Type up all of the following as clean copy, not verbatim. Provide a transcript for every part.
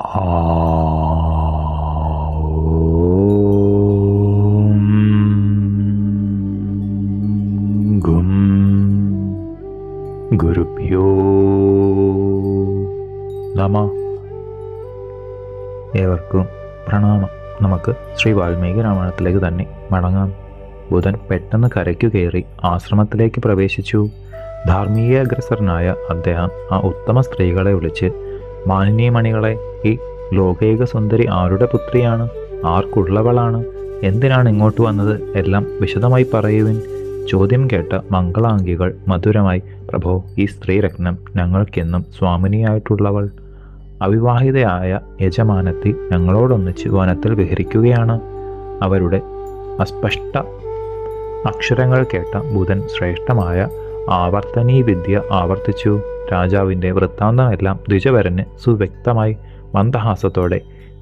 ഗും ഗുരുഭ്യോ നമഃ. ഏവർക്കും പ്രണാമം. നമുക്ക് ശ്രീ വാൽമീകി രാമായണത്തിലേക്ക് തന്നെ മടങ്ങാം. ബുധൻ പെട്ടെന്ന് കരയ്ക്കു കയറി ആശ്രമത്തിലേക്ക് പ്രവേശിച്ചു. ധാർമ്മികാഗ്രസരനായ അദ്ദേഹം ആ ഉത്തമ സ്ത്രീകളെ വിളിച്ച്, മാലിന്യമണികളെ, ഈ ലോകൈക സുന്ദരി ആരുടെ പുത്രിയാണ്? ആർക്കുള്ളവളാണ്? എന്തിനാണ് ഇങ്ങോട്ട് വന്നത്? എല്ലാം വിശദമായി പറയുവിൻ. ചോദ്യം കേട്ട മംഗളാംഗികൾ മധുരമായി, പ്രഭോ, ഈ സ്ത്രീരത്നം ഞങ്ങൾക്കെന്നും സ്വാമിനിയായിട്ടുള്ളവൾ. അവിവാഹിതയായ യജമാനത്തി ഞങ്ങളോടൊന്നിച്ച് വനത്തിൽ വിഹരിക്കുകയാണ്. അവരുടെ അസ്പഷ്ട അക്ഷരങ്ങൾ കേട്ട ബുധൻ ശ്രേഷ്ഠമായ ആവർത്തനീ വിദ്യ ആവർത്തിച്ചു. രാജാവിൻ്റെ വൃത്താന്തമെല്ലാം ദ്വിജവരന് സുവ്യക്തമായി. മന്ദഹാസത്തോടെ,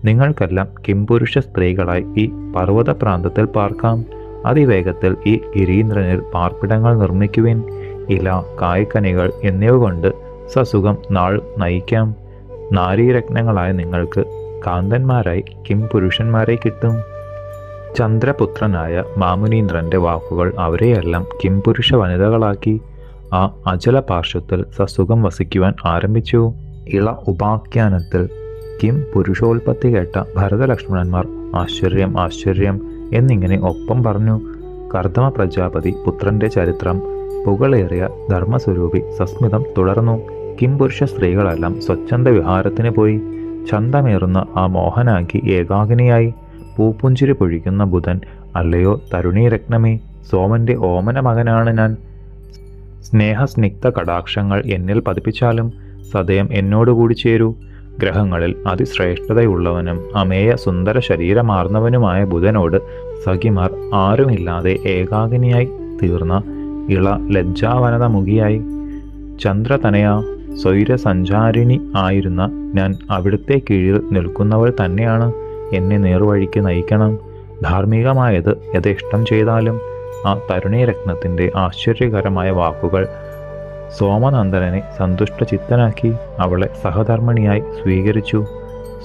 നിങ്ങൾക്കെല്ലാം കിംപുരുഷ സ്ത്രീകളായി ഈ പർവ്വത പ്രാന്തത്തിൽ പാർക്കാം. അതിവേഗത്തിൽ ഈ ഗിരീന്ദ്രനിൽ പാർപ്പിടങ്ങൾ നിർമ്മിക്കുവിൻ. ഇല, കായ്ക്കനികൾ എന്നിവ കൊണ്ട് സസുഖം നാൾ നയിക്കാം. നാരീരത്നങ്ങളായ നിങ്ങൾക്ക് കാന്തന്മാരായി കിംപുരുഷന്മാരെ കിട്ടും. ചന്ദ്രപുത്രനായ മാമുനീന്ദ്രന്റെ വാക്കുകൾ അവരെയെല്ലാം കിംപുരുഷ വനിതകളാക്കി ആ അചല പാർശ്വത്തിൽ സസുഖം വസിക്കുവാൻ ആരംഭിച്ചു. ഇള ഉപാഖ്യാനത്തിൽ കിം പുരുഷോൽപത്തി കേട്ട ഭരതലക്ഷ്മണന്മാർ ആശ്ചര്യം ആശ്ചര്യം എന്നിങ്ങനെ ഒപ്പം പറഞ്ഞു. കർദമ പ്രജാപതി പുത്രന്റെ ചരിത്രം പുകളേറിയ ധർമ്മസ്വരൂപി സസ്മിതം തുടർന്നു. കിംപുരുഷ സ്ത്രീകളെല്ലാം സ്വച്ഛന്ദ വിഹാരത്തിന് പോയി. ചന്തമേറുന്ന ആ മോഹനാങ്കി ഏകാഗ്നിയായി. പൂപ്പുഞ്ചിരി പൊഴിക്കുന്ന ബുധൻ, അല്ലയോ തരുണീരത്നമേ, സോമന്റെ ഓമന മകനാണ് ഞാൻ. സ്നേഹസ്നിഗ്ധ കടാക്ഷങ്ങൾ എന്നിൽ പതിപ്പിച്ചാലും സദയം എന്നോടുകൂടി ചേരൂ. ഗ്രഹങ്ങളിൽ അതിശ്രേഷ്ഠതയുള്ളവനും അമേയ സുന്ദര ശരീരമാർന്നവനുമായ ബുധനോട് സഖിമാർ ആരുമില്ലാതെ ഏകാഗ്നിയായി തീർന്ന ഇള ലജ്ജാവനത മുഖിയായി. ചന്ദ്രതനയ സ്വൈരസഞ്ചാരിണി ആയിരുന്ന ഞാൻ അവിടുത്തെ കീഴിൽ നിൽക്കുന്നവൾ തന്നെയാണ്. എന്നെ നേർവഴിക്ക് നയിക്കണം. ധാർമ്മികമായത് യഥേഷ്ടം ചെയ്താലും. ആ തരുണീരത്നത്തിൻ്റെ ആശ്ചര്യകരമായ വാക്കുകൾ സോമനന്ദനെ സന്തുഷ്ടചിത്തനാക്കി. അവളെ സഹധർമ്മിണിയായി സ്വീകരിച്ചു.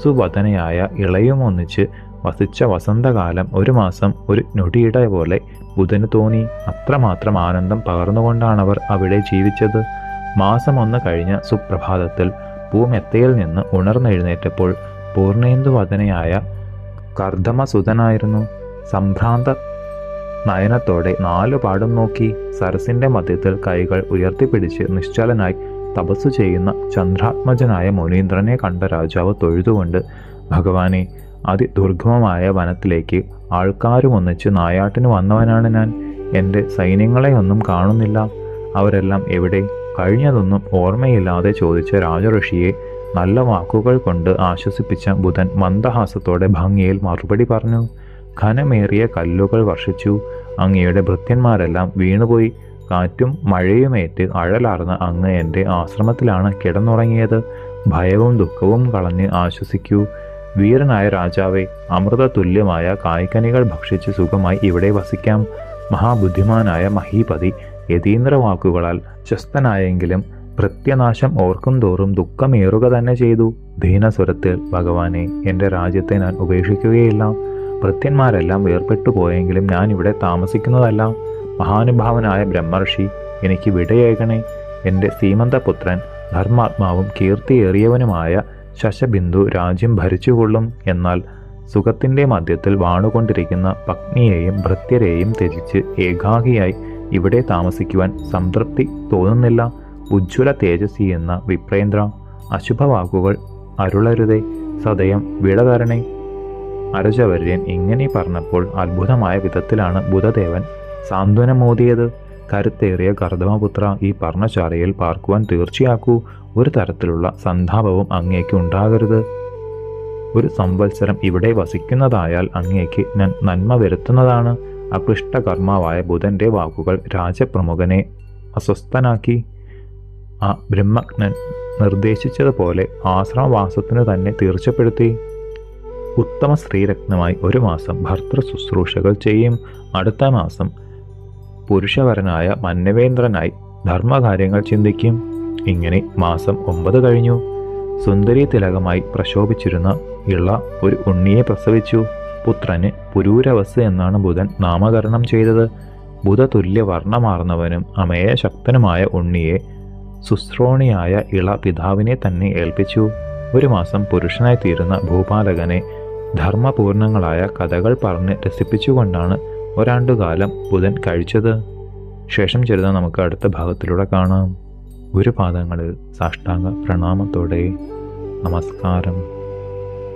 സുവദനയായ ഇളയും ഒന്നിച്ച് വസിച്ച വസന്തകാലം ഒരു മാസം ഒരു ഞൊടിയിട പോലെ ബുധന് തോന്നി. അത്രമാത്രം ആനന്ദം പകർന്നുകൊണ്ടാണവർ അവിടെ ജീവിച്ചത്. മാസം 1 കഴിഞ്ഞ സുപ്രഭാതത്തിൽ പൂമെത്തയിൽ നിന്ന് ഉണർന്നെഴുന്നേറ്റപ്പോൾ പൂർണേന്ദുവദനയായ കർദമസുതനായിരുന്നു. സംഭ്രാന്ത നയനത്തോടെ 4 പാടും നോക്കി സരസിന്റെ മധ്യത്തിൽ കൈകൾ ഉയർത്തിപ്പിടിച്ച് നിശ്ചലനായി തപസ്സു ചെയ്യുന്ന ചന്ദ്രാത്മജനായ മുനീന്ദ്രനെ കണ്ട രാജാവ് തൊഴുതുകൊണ്ട്, ഭഗവാനെ, അതിദുർഗമമായ വനത്തിലേക്ക് ആൾക്കാരും ഒന്നിച്ച് നായാട്ടിന് വന്നവനാണ് ഞാൻ. എൻ്റെ സൈന്യങ്ങളെയൊന്നും കാണുന്നില്ല. അവരെല്ലാം എവിടെ? കഴിഞ്ഞതൊന്നും ഓർമ്മയില്ലാതെ ചോദിച്ച രാജഋഷിയെ നല്ല വാക്കുകൾ കൊണ്ട് ആശ്വസിപ്പിച്ച ബുധൻ മന്ദഹാസത്തോടെ ഭംഗിയിൽ മറുപടി പറഞ്ഞു. ഘനമേറിയ കല്ലുകൾ വർഷിച്ചു. അങ്ങയുടെ ഭൃത്യന്മാരെല്ലാം വീണുപോയി. കാറ്റും മഴയുമേറ്റ് അഴലാർന്ന അങ്ങ് എൻ്റെ ആശ്രമത്തിലാണ് കിടന്നുറങ്ങിയത്. ഭയവും ദുഃഖവും കളഞ്ഞ് ആശ്വസിക്കൂ. വീരനായ രാജാവെ, അമൃതതുല്യമായ കായ്ക്കനികൾ ഭക്ഷിച്ച് സുഖമായി ഇവിടെ വസിക്കാം. മഹാബുദ്ധിമാനായ മഹീപതി യതീന്ദ്രവാക്കുകളാൽ സ്വസ്ഥനായെങ്കിലും ഭൃത്യനാശം ഓർക്കും തോറും ദുഃഖമേറുക തന്നെ ചെയ്തു. ദീനസ്വരത്തിൽ, ഭഗവാനെ, എൻ്റെ രാജ്യത്തെ ഞാൻ ഉപേക്ഷിക്കുകയില്ല. ഭൃത്യന്മാരെല്ലാം വേർപെട്ടു പോയെങ്കിലും ഞാൻ ഇവിടെ താമസിക്കുന്നതല്ല. മഹാനുഭാവനായ ബ്രഹ്മർഷി, എനിക്ക് വിടയേകണേ. എൻ്റെ സീമന്തപുത്രൻ ധർമാത്മാവും കീർത്തിയേറിയവനുമായ ശശബിന്ദു രാജ്യം ഭരിച്ചുകൊള്ളും. എന്നാൽ സുഖത്തിൻ്റെ മധ്യത്തിൽ വാണുകൊണ്ടിരിക്കുന്ന പത്നിയെയും ഭൃത്യരെയും ത്യജിച്ച് ഏകാഗിയായി ഇവിടെ താമസിക്കുവാൻ സംതൃപ്തി തോന്നുന്നില്ല. ഉജ്ജ്വല തേജസ്സി എന്ന വിപ്രേന്ദ്ര, അശുഭവാക്കുകൾ അരുളരുതേ. സദയം വിട തരണേ. അരജവര്യൻ ഇങ്ങനെ പറഞ്ഞപ്പോൾ അത്ഭുതമായ വിധത്തിലാണ് ബുധദേവൻ സാന്ത്വനമോദിയത്. കരുത്തേറിയ കർദമപുത്ര, ഈ പർണശാലയിൽ പാർക്കുവാൻ തീർച്ചയാക്കൂ. ഒരു തരത്തിലുള്ള സന്താപവും അങ്ങേക്ക് ഉണ്ടാകരുത്. ഒരു സംവത്സരം ഇവിടെ വസിക്കുന്നതായാൽ അങ്ങേക്ക് ഞാൻ നന്മ വരുത്തുന്നതാണ്. അക്ലിഷ്ടകർമാവായ ബുധന്റെ വാക്കുകൾ രാജപ്രമുഖനെ അസ്വസ്ഥനാക്കി. ആ ബ്രഹ്മജ്ഞൻ നിർദ്ദേശിച്ചതുപോലെ ആശ്രമവാസത്തിനു തന്നെ തീർച്ചപ്പെടുത്തി. ഉത്തമ സ്ത്രീരത്നമായി 1 മാസം ഭർത്തൃ ശുശ്രൂഷകൾ ചെയ്യും. അടുത്ത മാസം പുരുഷവരനായ മന്നവേന്ദ്രനായി ധർമ്മകാര്യങ്ങൾ ചിന്തിക്കും. ഇങ്ങനെ മാസം 9 കഴിഞ്ഞു. സുന്ദരി തിലകമായി പ്രശോഭിച്ചിരുന്ന ഇള ഒരു ഉണ്ണിയെ പ്രസവിച്ചു. പുത്രന് പുരൂരവസ് എന്നാണ് ബുധൻ നാമകരണം ചെയ്തത്. ബുധതുല്യ വർണ്ണമാർന്നവനും അമേയശക്തനുമായ ഉണ്ണിയെ സുശ്രോണിയായ ഇള പിതാവിനെ തന്നെ ഏൽപ്പിച്ചു. ഒരു മാസം പുരുഷനായി തീരുന്ന ഭൂപാലകനെ ധർമ്മപൂർണങ്ങളായ കഥകൾ പറഞ്ഞ് രസിപ്പിച്ചുകൊണ്ടാണ് ഒരാണ്ടുകാലം ബുധൻ കഴിച്ചത്. ശേഷം ചരിതം നമുക്ക് അടുത്ത ഭാഗത്തിലൂടെ കാണാം. ഗുരുപാദങ്ങളിൽ സാഷ്ടാംഗ പ്രണാമത്തോടെ നമസ്കാരം.